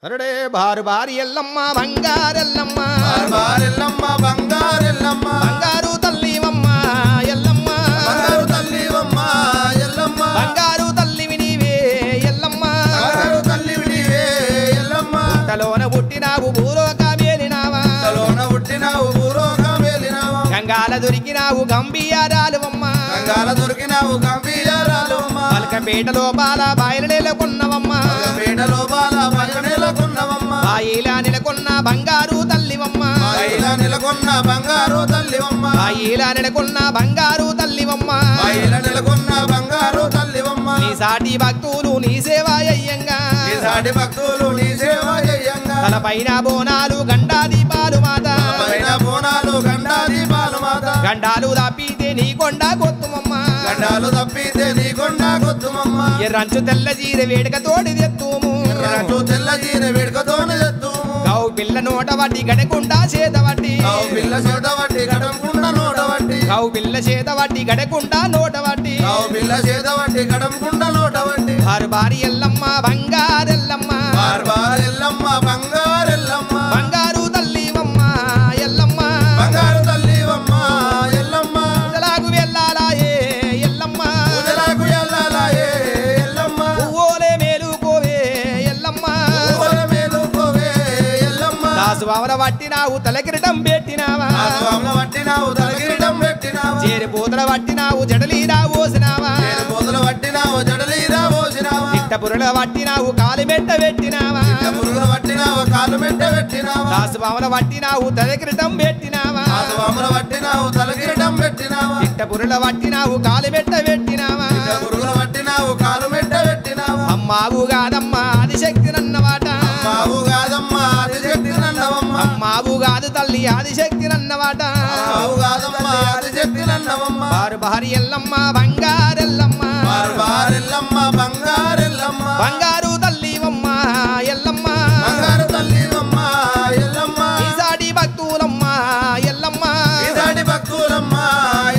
అరడే బారు బారి ఎల్లమ్మ బంగారెల్లమ్మ బారెల్లమ్మ బంగారెల్లమ్మ బంగారు తల్లివమ్మ ఎల్లమ్మ బంగారు తల్లివమ్మ ఎల్లమ్మ బంగారు తల్లివి నీవే ఎల్లమ్మ బంగారు తల్లివి నీవే ఎల్లమ్మ తలోన పుట్టినావు భూలోక మేలినావా తలోన పుట్టినావు భూలోక మేలినావా గంగాల దొరికినావు గంభీరాలువమ్మ గంగాల దొరికినావు గంభీరాలువమ్మ పలకపేట లోపాల బాయిల నెలకొన్నవమ్మ పేట లోపాల నెలకొన్నవమ్మ బాయిలా నెలకొన్న బంగారు తల్లివమ్మ బాయిలా నెలకొన్న బంగారు తల్లివమ్మ బాయిలా నెలకొన్న బంగారు తల్లివమ్మ బాయిలా నెలకొన్న బంగారు తల్లివమ్మ నీ సాటి భక్తులు నీ సేవ అయ్యంగా నీ సాటి భక్తులు నీ సేవ చేయంగా తలపైన బోనాలు గండా దీపాలు మాత పైన బోనాలు గండా దీపాలు మాత గండాలు తప్పితే నీ కొండ కొత్తుమమ్మ గండాలు తప్పితే నీ కొండ కొత్తుమమ్మ ఎర్రంచు తెల్ల జీర వేడుక తోడి తెత్తుము రాజు తెల్ల జీర వేడుకతోనే చెత్తు గౌ పిల్ల నోట వడ్డి గడకుండా చేత వడ్డి ఆవు పిల్ల చేత వట్టి గడంకుండ నోట వట్టి గౌ పిల్ల చేత వడ్డి గడకుండా నోట వడ్డి ఆవు పిల్ల చేత వట్టి గడంకుండ నోట వట్టి భారు భారీ ఎల్లమ్మ బంగారెల్లమ్మ బారెల్లమ్మ బంగారెల్లమ్మ బంగారు తల్లివమ్మ ఎల్లమ్మ బంగారు తల్లివమ్మ ఎల్లమ్మ పూజలాగు వెళ్ళాలాయే ఎల్లమ్మ పూజలకు ఎల్లాలాయే ఎల్లమ్మ పువ్వులే మేలుకోవే ఎల్లమ్మ పూల మేలుకోవే ఎల్లమ్మ దాసు బావల వట్టినావు తలకిరటం పెట్టినావా ఆసువాముల వట్టినావు తలకిరీటం పెట్టినావు చేరి పూతల వట్టినావు జడలీరా పోసినావా చేరు పూతలు వట్టినావు జడలీరా పోసినావా పురుల వట్టినావు కాలు మెట్ట పెట్టినావా పురుగులు వట్టినావు కాలు మెట్ట పెట్టినావా దాసు బావల వట్టినావు తలకిరటం పెట్టినావా ఆసువాముల వట్టినావు తలకిరీటం పెట్టినావా పురుల వట్టినావు కాలు మెట్ట పెట్టినావా పురుగులు వట్టినావు కాలు మెట్ట పెట్టినావా అమ్మావు కాదమ్మా ఆదిశక్తి నన్నవాట బావు కాదమ్మా ఆదిశక్తి నన్నవమ్మ అమ్మావు కాదు తల్లి ఆదిశక్తి నన్నవాట బావు కాదమ్మా ఆదిశక్తి నన్నవమ్మ బారు భారీ ఎల్లమ్మ బంగారెల్లమ్మ బారెల్లమ్మ బంగారెల్లమ్మ బంగారు తల్లివమ్మ ఎల్లమ్మ బంగారు తల్లివమ్మ ఎల్లమ్మ ఈసాడి భక్తులమ్మ ఎల్లమ్మ ఈసాటి భక్తులమ్మ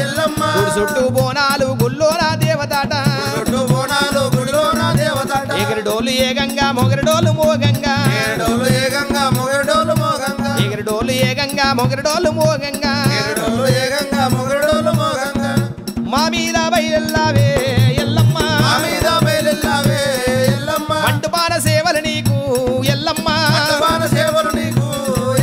ఎల్లమ్మ గుడి చుట్టూ బోనాలు గుల్లోన దేవతాట చుట్టూ బోనాలు గుడిలోన దేవతాట ఎగిరి డోలు ఏగంగా మొగరి డోలు మోగంగా ఏడోలు ఏగంగా మొగడోలు మోగంగా ఎగిరి డోలు ఏగంగా మొగరి డోలు మోగంగా ఏడోలు ఏగంగా మొగడోలు మోగంగా మా మీద బయలువే ఎల్లమ్మ మా మీద బయలువే ఎల్లమ్మ మంటుపాన సేవలు నీకు ఎల్లమ్మ మంటపాన సేవలు నీకు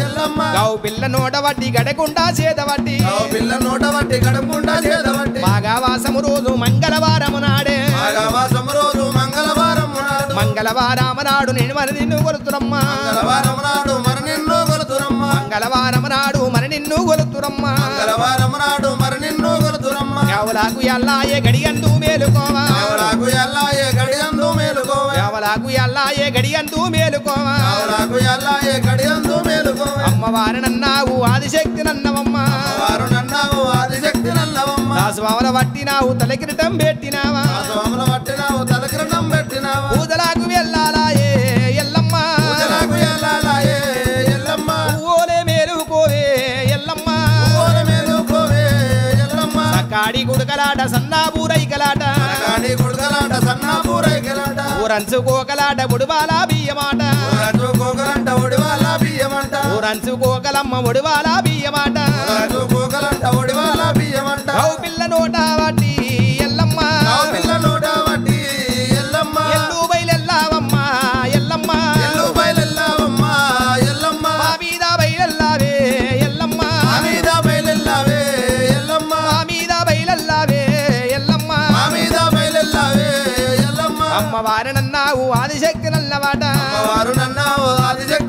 ఎల్లమ్మ గౌ పిల్ల నోట వడ్డి గడకుండా చేత వడ్డి ఆవు పిల్ల నోట వట్టి గడకుండా చేదవట్టి మాఘవాసము రోజు మంగళవారము నాడే మాఘమాసము రోజు మంగళవారం నాడు మంగళవారము నాడు నేను మరి నిన్ను కొలుతురమ్మా మంగళవారం నాడు మరి నిన్ను కొలుతురమ్మ మంగళవారము నాడు మరి నిన్ను కొలుతురమ్మా మంగళవారం నాడు మరి నిన్ను కొలుతురమ్మ ఎవలాకు ఎల్లాయే గడియందు మేలుకోవా ఎవరాకు ఎల్లాయే గడియందు మేలుకోవే ఎవలాకు ఎల్లాయే గడియందు మేలుకోవా ఎవరాకు ఎల్లాయే గడియందు మేలుకోవే అమ్మవారి నన్నావు ఆదిశక్తి నన్నవమ్మ వారు నన్నావు ఆదిశక్తి నల్లవమ్మ దాసువామల వట్టినావు తలకిరటం పెట్టినావా సోమల పట్టినావు తలకిరణం పెట్టినావు పూజలాకు వెళ్ళాలాయే ఎల్లమ్మ పూజలకు ఎల్లాలాయే ఎల్లమ్మ పువ్వులే మేలుకోవే ఎల్లమ్మ ఊర మేలుకోవే ఎల్లమ్మ కాడి గుడకలాట సన్నాబూరైకలాట కాడి గుడకలాట సన్నాపూరైకలాట ఊరంచుకోకలాట బుడుబాల బియ్యమాట రాజు కోకలంట ఒడివాల బియ్యమంట ఊరంచుకోకలమ్మ బుడుబాల బియ్యమాట రాజు కోకలంట ఒడివాల బియ్యమంట గౌ పిల్ల నోట వడ్డి ఎల్లమ్మ ఆవు పిల్ల నోట వట్టి ఎల్లమ్మ ఎల్లు బయలెల్లావమ్మ ఎల్లమ్మ ఎల్లు బయలెల్లావమ్మ ఎల్లమ్మ మా మీద బయలెల్లావే ఎల్లమ్మ మా మీద బయలెల్లావే ఎల్లమ్మ మా మీద బయలెల్లావే ఎల్లమ్మ మా మీద బయలెల్లావే ఎల్లమ్మ అమ్మవారి నన్నావు ఆదిశక్తి నల్లవాట వారు నన్నావు ఆదిశక్తి